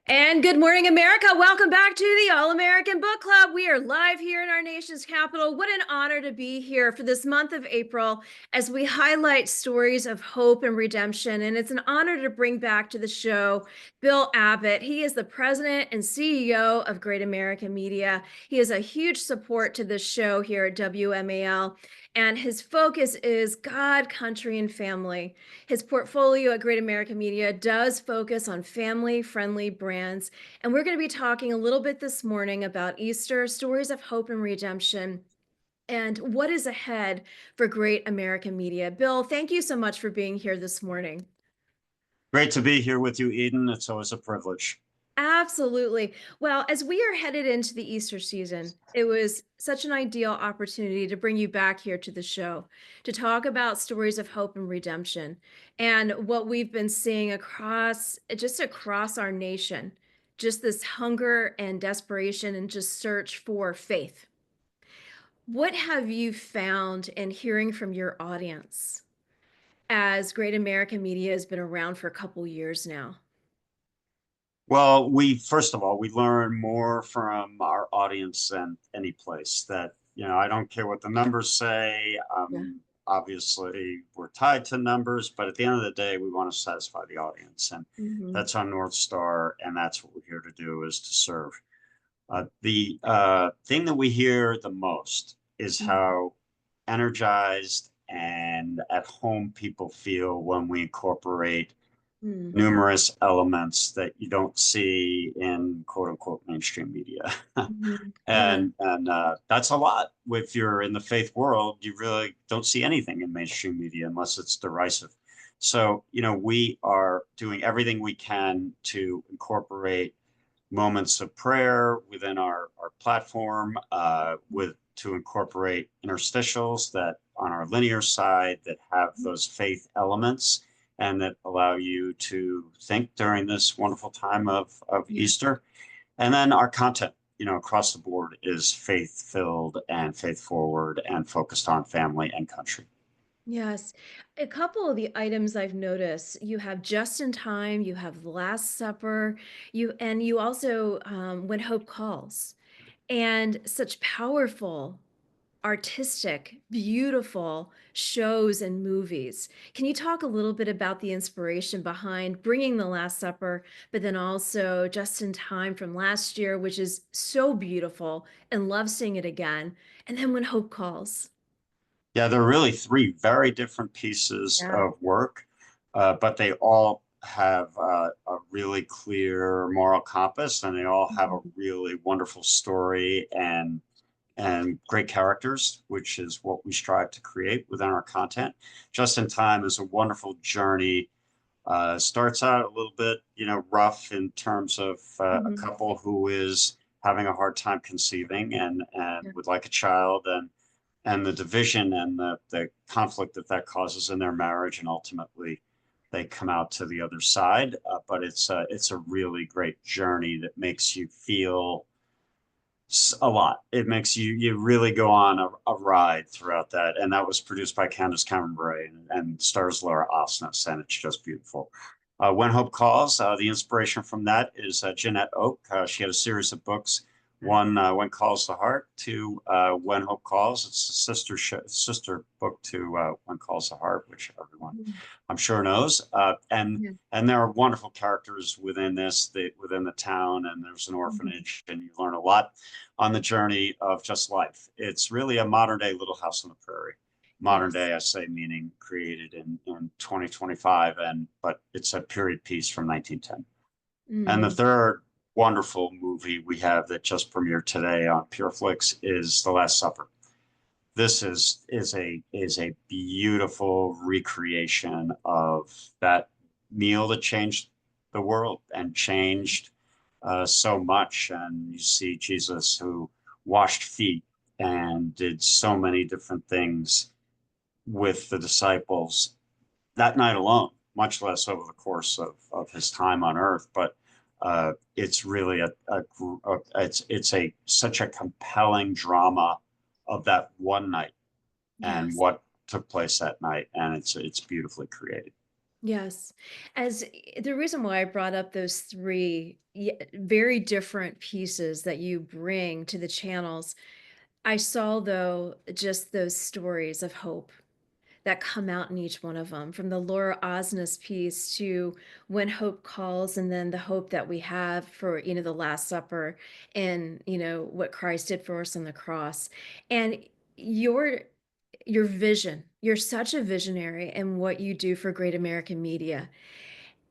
And good morning, America. Welcome back to the All American Book Club. We are live here in our nation's capital. What an honor to be here for this month of April as we highlight stories of hope and redemption. And it's an honor to bring back to the show Bill Abbott. He is the president and CEO of Great American Media. He is a huge support to this show here at WMAL. And his focus is God, country, and family. His portfolio at Great American Media does focus on family-friendly brands, and we're going to be talking a little bit this morning about Easter, stories of hope and redemption, and what is ahead for Great American Media. Bill, thank you so much for being here this morning. Great to be here with you, Eden. It's always a privilege. Absolutely. Well, as we are headed into the Easter season, it was such an ideal opportunity to bring you back here to the show to talk about stories of hope and redemption and what we've been seeing across our nation, just this hunger and desperation and just search for faith. What have you found in hearing from your audience as Great American Media has been around for a couple years now? Well, first of all, we learn more from our audience than any place. I don't care what the numbers say. Yeah. Obviously, we're tied to numbers, but at the end of the day, we want to satisfy the audience. And Mhm. that's our North Star. And that's what we're here to do, is to serve. The thing that we hear the most is how energized and at home people feel when we incorporate Mhm. numerous elements that you don't see in quote unquote mainstream media. Mhm. Yeah. And that's a lot. If you're in the faith world, you really don't see anything in mainstream media unless it's derisive. So, we are doing everything we can to incorporate moments of prayer within our platform, to incorporate interstitials that on our linear side that have those faith elements and that allow you to think during this wonderful time of Yeah. Easter. And then our content, across the board is faith filled and faith forward and focused on family and country. Yes. A couple of the items I've noticed, you have Just in Time, you have Last Supper, you also When Hope Calls, and such powerful, artistic, beautiful shows and movies. Can you talk a little bit about the inspiration behind bringing The Last Supper, but then also Just in Time from last year, which is so beautiful and love seeing it again, and then When Hope Calls? Yeah, they're really three very different pieces Yeah. of work, but they all have a really clear moral compass, and they all have a Mhm. really wonderful story and great characters, which is what we strive to create within our content. Just in Time is a wonderful journey. Starts out a little bit, rough in terms of a Mhm. couple who is having a hard time conceiving and Yeah. would like a child, and the division and the conflict that that causes in their marriage, and ultimately they come out to the other side. But it's a really great journey that makes you feel a lot. It makes you really go on a ride throughout that. And that was produced by Candace Cameron Bure and stars Laura Osnes, and it's just beautiful. When Hope Calls, the inspiration from that is Jeanette Oak. She had a series of books. One, When Calls the Heart, to When Hope Calls. It's a sister book to When Calls the Heart, which everyone Mhm. I'm sure knows. Yeah. And there are wonderful characters within within the town, and there's an Mhm. orphanage, and you learn a lot on the journey of just life. It's really a modern day Little House on the Prairie. Modern Yes. day, I say, meaning created in 2025, but it's a period piece from 1910. And the Mm. third wonderful movie we have that just premiered today on Pure Flix is The Last Supper. This is a beautiful recreation of that meal that changed the world and changed so much. And you see Jesus, who washed feet and did so many different things with the disciples that night alone, much less over the course of his time on earth. But it's really it's a such a compelling drama of that one night and Yes. what took place that night, and it's beautifully created. Yes. The reason why I brought up those three very different pieces that you bring to the channels, I saw though just those stories of hope that come out in each one of them, from the Laura Osnes piece to When Hope Calls, and then the hope that we have for, the Last Supper and, what Christ did for us on the cross. And your your vision, you're such a visionary in what you do for Great American Media.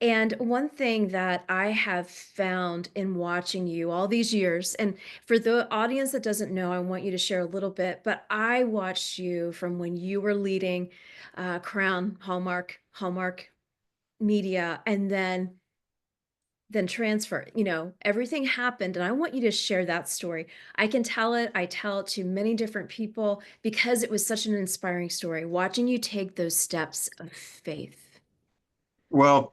And one thing that I have found in watching you all these years, and for the audience that doesn't know, I want you to share a little bit, but I watched you from when you were leading Crown Hallmark Media, and then transfer. Everything happened, and I want you to share that story. I can tell it. I tell it to many different people because it was such an inspiring story. Watching you take those steps of faith. Well,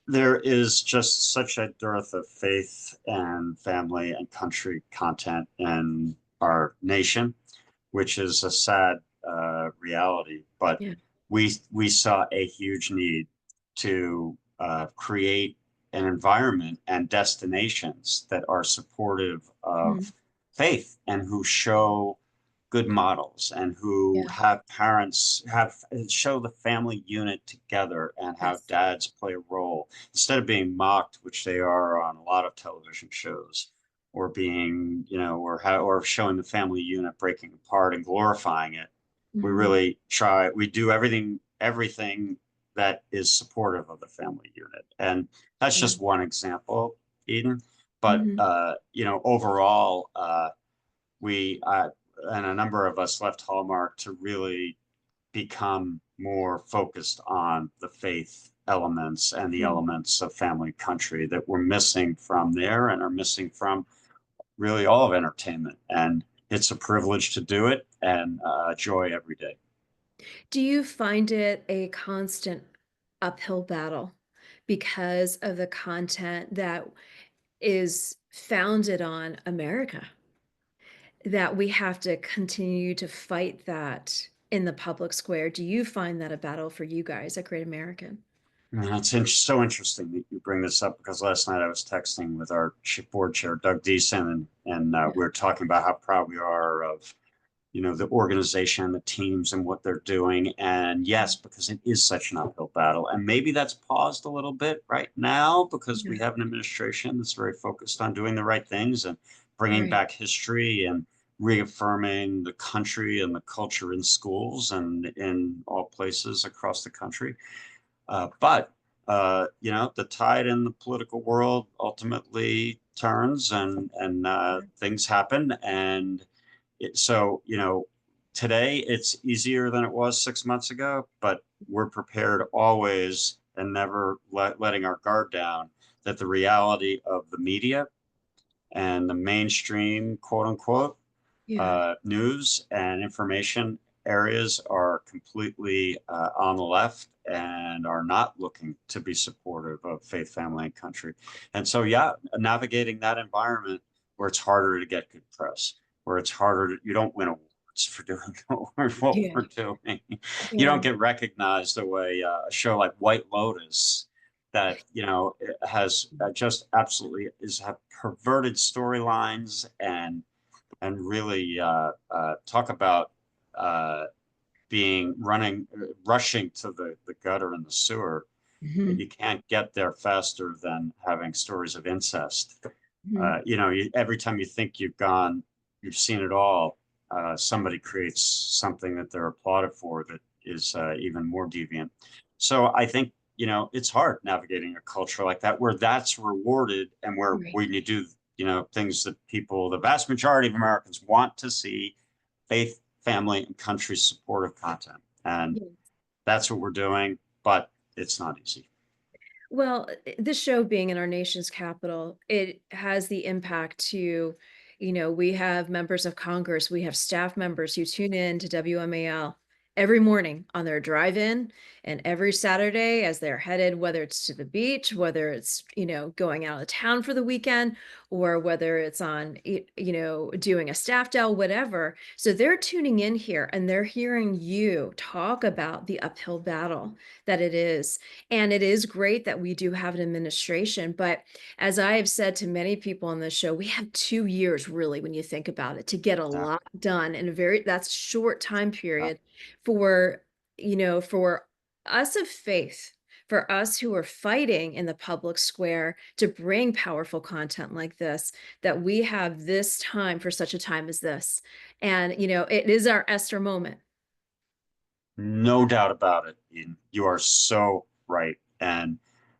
there is just such a dearth of faith and family and country content in our nation, which is a sad reality. But Yeah. we saw a huge need to create an environment and destinations that are supportive Mhm. of faith and who show good models and who Yeah. have parents have show the family unit together and have Yes. dads play a role instead of being mocked, which they are on a lot of television shows, or being, or showing the family unit breaking apart and glorifying it. We Mhm. really try, we do everything that is supportive of the family unit. And that's Yeah. just one example, Eden. But Mhm. overall, we and a number of us left Hallmark to really become more focused on the faith elements and the Mhm. elements of family country that we're missing from there and are missing from really all of entertainment. And it's a privilege to do it and joy every day. Do you find it a constant uphill battle because of the content that is founded on America? That we have to continue to fight that in the public square? Do you find that a battle for you guys at Great American? And so interesting that you bring this up because last night I was texting with our board chair, Doug Deason, and we Yeah. are talking about how proud we are of the organization, the teams, and what they're doing. And yes, because it is such an uphill battle. And maybe that's paused a little bit right now because we Yeah. have an administration that's very focused on doing the right things and bringing Right. back history and reaffirming the country and the culture in schools and in all places across the country. But the tide in the political world ultimately turns and Yeah. things happen. And today it's easier than it was 6 months ago, but we're prepared always and never letting our guard down that the reality of the media and the mainstream, quote unquote, Yeah. news and information areas are completely on the left and are not looking to be supportive of faith, family, and country. And so, yeah, navigating that environment where it's harder to get good press, where it's harder you don't win awards for doing what Yeah. we're doing. You Yeah. don't get recognized the way a show like White Lotus that it has just absolutely is have perverted storylines and really talk about uh, rushing to the gutter and the sewer. Mhm. You can't get there faster than having stories of incest. Mhm. Every time you think you've seen it all, somebody creates something that they're applauded for that is even more deviant. So I think, it's hard navigating a culture like that where that's rewarded and where Right. when you do, things that the vast majority of Americans want to see faith, family, and country supportive content. And Yeah. that's what we're doing, but it's not easy. Well, this show being in our nation's capital, it has the impact to, we have members of Congress, we have staff members who tune in to WMAL every morning on their drive in and every Saturday as they're headed, whether it's to the beach, whether it's, going out of town for the weekend, or whether it's on, doing a staff day, whatever. So they're tuning in here and they're hearing you talk about the uphill battle that it is. And it is great that we do have an administration. But as I have said to many people on this show, we have 2 years, really, when you think about it, to get a Yeah, lot done in that's short time yeah. period for, for us of faith, for us who are fighting in the public square to bring powerful content like this, that we have this time for such a time as this. And, it is our Esther moment. No doubt about it, Eden. You are so right. And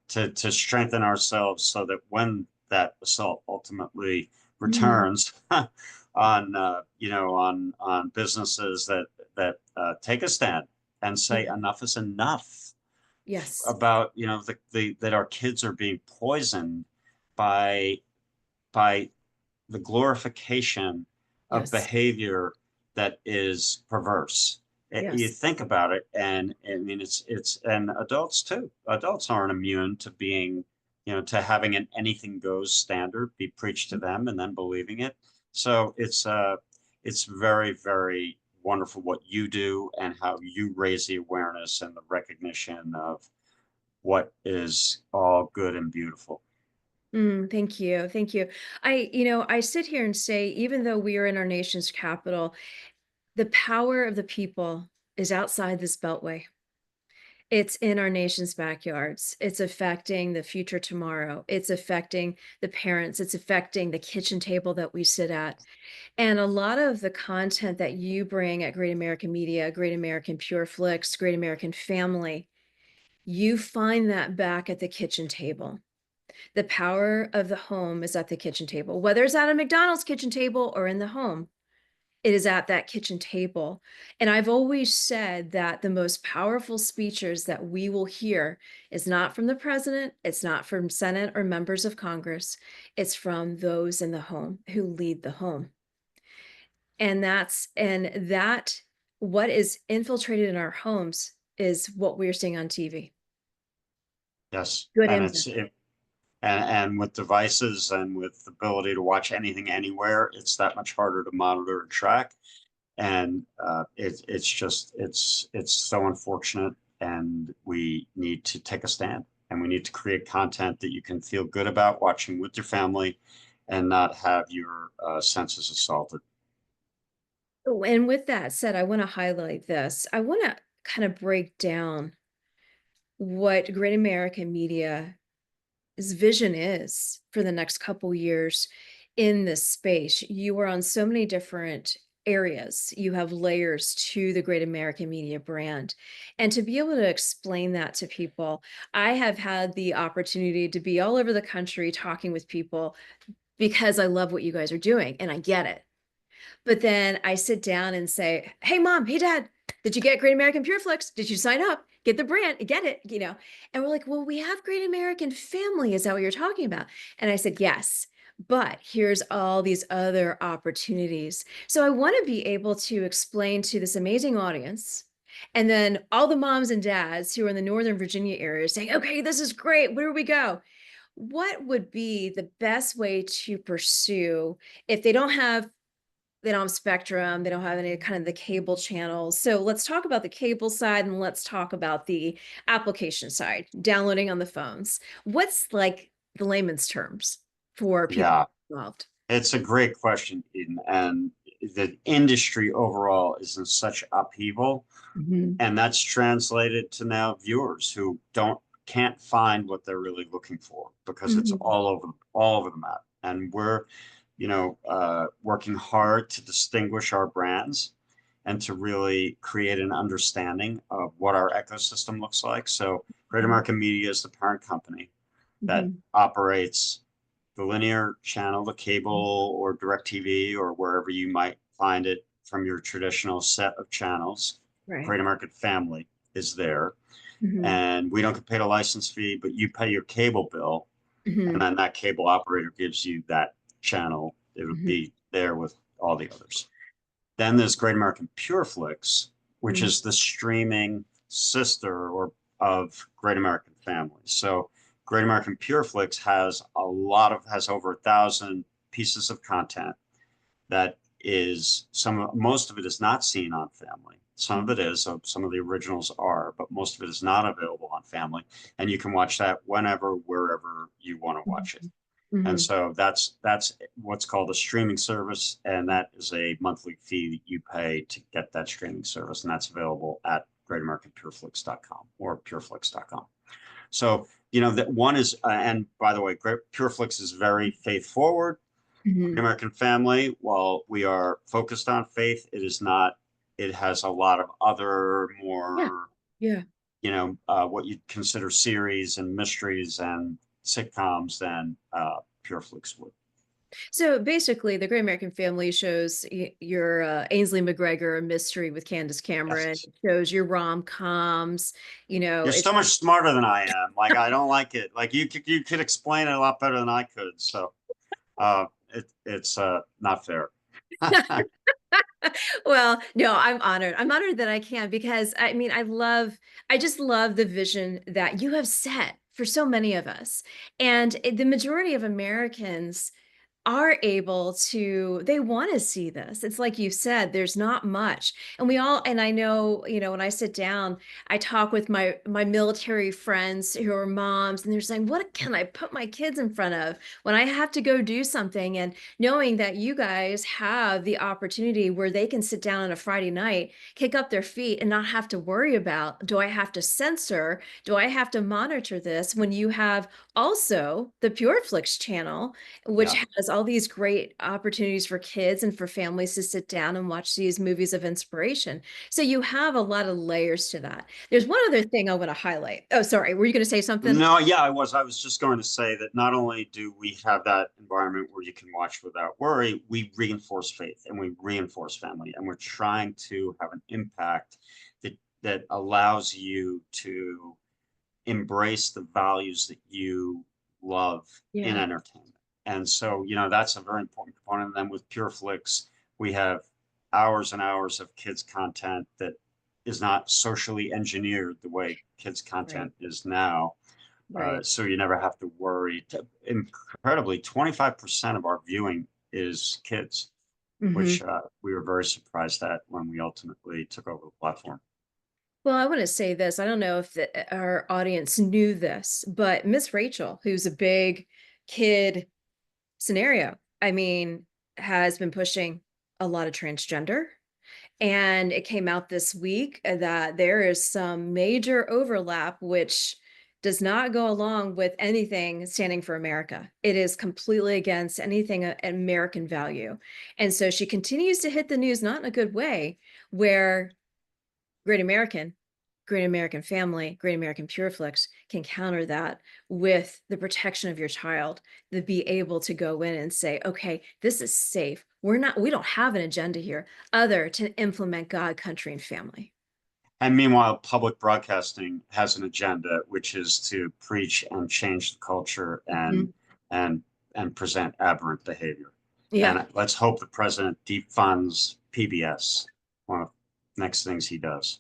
to strengthen ourselves so that when that assault ultimately Mhm. returns on on businesses that take a stand and say Yeah. enough is enough Yes. about the that our kids are being poisoned by by the glorification of Yes. behavior that is perverse. You Yes. think about it, and I mean, it's and adults too. Adults aren't immune to being, to having an anything goes standard be preached to them and then believing it. So it's very, very wonderful what you do and how you raise the awareness and the recognition of what is all good and beautiful. Thank you. Thank you. I sit here and say, even though we are in our nation's capital, the power of the people is outside this beltway. It's in our nation's backyards. It's affecting the future tomorrow. It's affecting the parents. It's affecting the kitchen table that we sit at. And a lot of the content that you bring at Great American Media, Great American Pure Flix, Great American Family, you find that back at the kitchen table. The power of the home is at the kitchen table, whether it's at a McDonald's kitchen table or in the home. It is at that kitchen table. And I've always said that the most powerful speeches that we will hear is not from the president, it's not from Senate or members of Congress, it's from those in the home who lead the home. And that what is infiltrated in our homes is what we're seeing on TV. Yes, Good and and it's bad. and with devices and with the ability to watch anything anywhere, it's that much harder to monitor and track. And it's just it's so unfortunate. And we need to take a stand. And we need to create content that you can feel good about watching with your family, and not have your senses assaulted. Oh, and with that said, I want to highlight this. I want to kind of break down what Great American Media's vision is for the next couple years in this space. You are on so many different areas. You have layers to the Great American Media brand. And to be able to explain that to people, I have had the opportunity to be all over the country talking with people because I love what you guys are doing and I get it. But then I sit down and say, "Hey, mom, hey, dad, did you get Great American Pure Flix? Did you sign up? Get the brand, get it, And we're like, "Well, we have Great American Family. Is that what you're talking about?" And I said, "Yes, but here's all these other opportunities." So I want to be able to explain to this amazing audience. And then all the moms and dads who are in the Northern Virginia area saying, "Okay, this is great. Where do we go?" What would be the best way to pursue if they don't have Spectrum, they don't have any kind of the cable channels. So let's talk about the cable side and let's talk about the application side, downloading on the phones. What's like the layman's terms for people Yeah, involved? it's a great question, Eden. And the industry overall is in such upheaval. Mhm. And that's translated to now viewers who can't find what they're really looking for, because it's Mhm. all over the map. And we're, working hard to distinguish our brands and to really create an understanding of what our ecosystem looks like. So Great Mhm. American Media is the parent company that Mhm. operates the linear channel, the cable or direct TV, or wherever you might find it from your traditional set of channels. Right. Great American Family is there. Mhm. And we don't get paid a license fee, but you pay your cable bill. And Mhm. then that cable operator gives you that channel. It would Mhm. be there with all the others. Then there's Great American Pure Flix, which Mhm. is the streaming sister or of Great American Family. So Great American Pure Flix has over 1,000 pieces of content that is most of it is not seen on Family. Some of it is, so some of the originals are, but most of it is not available on Family. And you can watch that whenever, wherever you want to watch it. Mhm. And Mhm. so that's what's called a streaming service, and that is a monthly fee that you pay to get that streaming service, and that's available at greatamericanpureflix.com or pureflix.com. So, that one is, and by the way, PureFlix is very faith forward. Great Mhm. American Family, while we are focused on faith, it is not, it has a lot of other Yeah. more, Yeah. what you'd consider series and mysteries and sitcoms than PureFlix would. So basically, the Great American Family shows your Ainsley McGregor mystery with Candace Cameron. Yes. It shows your rom-coms. You're It's so much smarter than I am. Like, I don't like it. Like, you could explain it a lot better than I could. So it's not fair. well, no, I'm honored. I'm honored that I can because I mean, I just love the vision that you have set for so many of us. And the majority of Americans are able to they want to see this. It's like you said, there's not much. And I know, when I sit down, I talk with my military friends who are moms, and they're saying, what can I put my kids in front of when I have to go do something? And knowing that you guys have the opportunity where they can sit down on a Friday night, kick up their feet, and not have to worry about, do I have to censor? Do I have to monitor this? When you have also the PureFlix channel, which Yeah. has all these great opportunities for kids and for families to sit down and watch these movies of inspiration. So you have a lot of layers to that. There's one other thing I want to highlight. Oh, sorry. Were you going to say something? No, yeah, I was just going to say that not only do we have that environment where you can watch without worry, we reinforce faith and we reinforce family, and we're trying to have an impact that allows you to embrace the values that you love in Yeah. entertainment. And so, that's a very important component. And then with PureFlix, we have hours and hours of kids content that is not socially engineered the way kids Right. content is now. Right. So you never have to worry. Incredibly, 25% of our viewing is kids, Hmm. which we were very surprised at when we ultimately took over the platform. Well, I want to say this. I don't know if our audience knew this, but Miss Rachel, who's a big kid scenario, I mean, has been pushing a lot of transgender. And it came out this week that there is some major overlap, which does not go along with anything standing for America. It is completely against anything American value. And so she continues to hit the news, not in a good way, where Great American, Great American Family, Great American Pure Flix can counter that with the protection of your child, to be able to go in and say, okay, this is safe. We don't have an agenda here other to implement God, country, and family. And meanwhile, public broadcasting has an agenda, which is to preach and change the culture Mhm. and and present aberrant behavior. Yeah. And let's hope the president defunds PBS. One of the next things he does.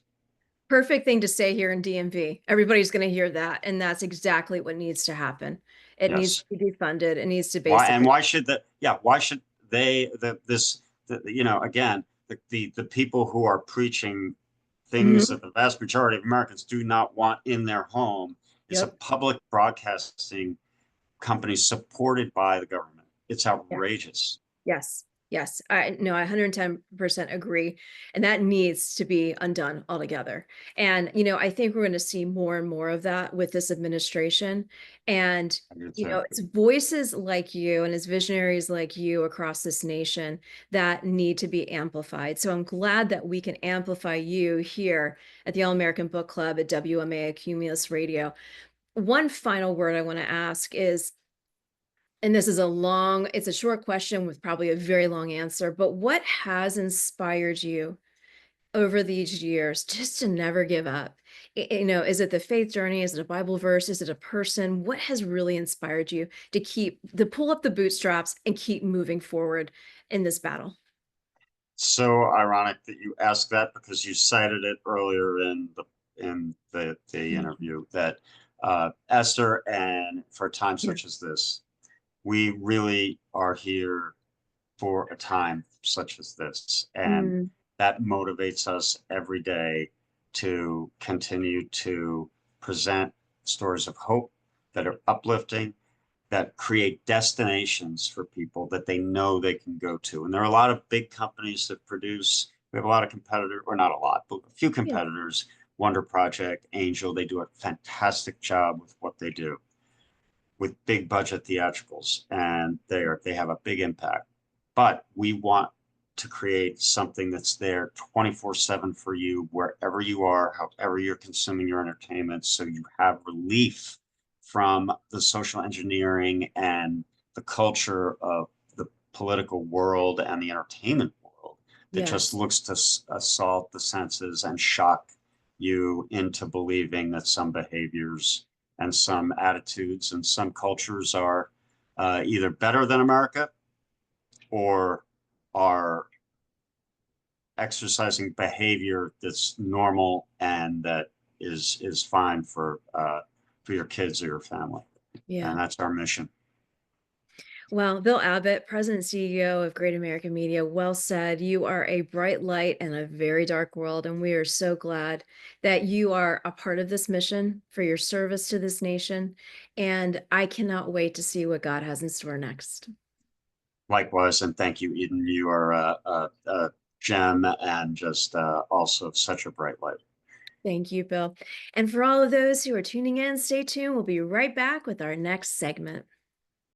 Perfect thing to say here in DMV. Everybody's going to hear that. And that's exactly what needs to happen. It needs Yes. to be defunded. It needs to Why and basically. why should that? Yeah. Why should they? Again, the people who are preaching things Mhm. that the vast majority of Americans do not want in their home is a Yep. public broadcasting company supported by the government. It's Yes. outrageous. Yes. Yes. I 110% agree. And that needs to be undone altogether. And, I think we're going to see more and more of that with this administration. And, I do too. it's voices like you and it's visionaries like you across this nation that need to be amplified. So I'm glad that we can amplify you here at the All American Book Club at WMA Cumulus Radio. One final word I want to ask is, and it's a short question with probably a very long answer, but what has inspired you over these years just to never give up? Is it the faith journey? Is it a Bible verse? Is it a person? What has really inspired you to pull up the bootstraps and keep moving forward in this battle? So ironic that you asked that because you cited it earlier in the Mhm. interview that Esther, and for a time Yeah. such as this, we really are here for a time such as this. And Mm, that motivates us every day to continue to present stories of hope that are uplifting, that create destinations for people that they know they can go to. And there are a lot of big companies that produce, we have a lot of competitors, or not a lot, but a few yeah. competitors, Wonder Project, Angel, they do a fantastic job with what they do with big budget theatricals, and they have a big impact. But we want to create something that's there 24/7 for you wherever you are, however you're consuming your entertainment, so you have relief from the social engineering and the culture of the political world and the entertainment world that just Yes. looks to assault the senses and shock you into believing that some behaviors and some attitudes and some cultures are either better than America or are exercising behavior that's normal and that is fine for your kids or your family. Yeah. And that's our mission. Well, Bill Abbott, President and CEO of Great American Media, well said. You are a bright light in a very dark world, and we are so glad that you are a part of this mission for your service to this nation. And I cannot wait to see what God has in store next. Likewise, and thank you, Eden. You are a gem and just also such a bright light. Thank you, Bill. And for all of those who are tuning in, stay tuned. We'll be right back with our next segment.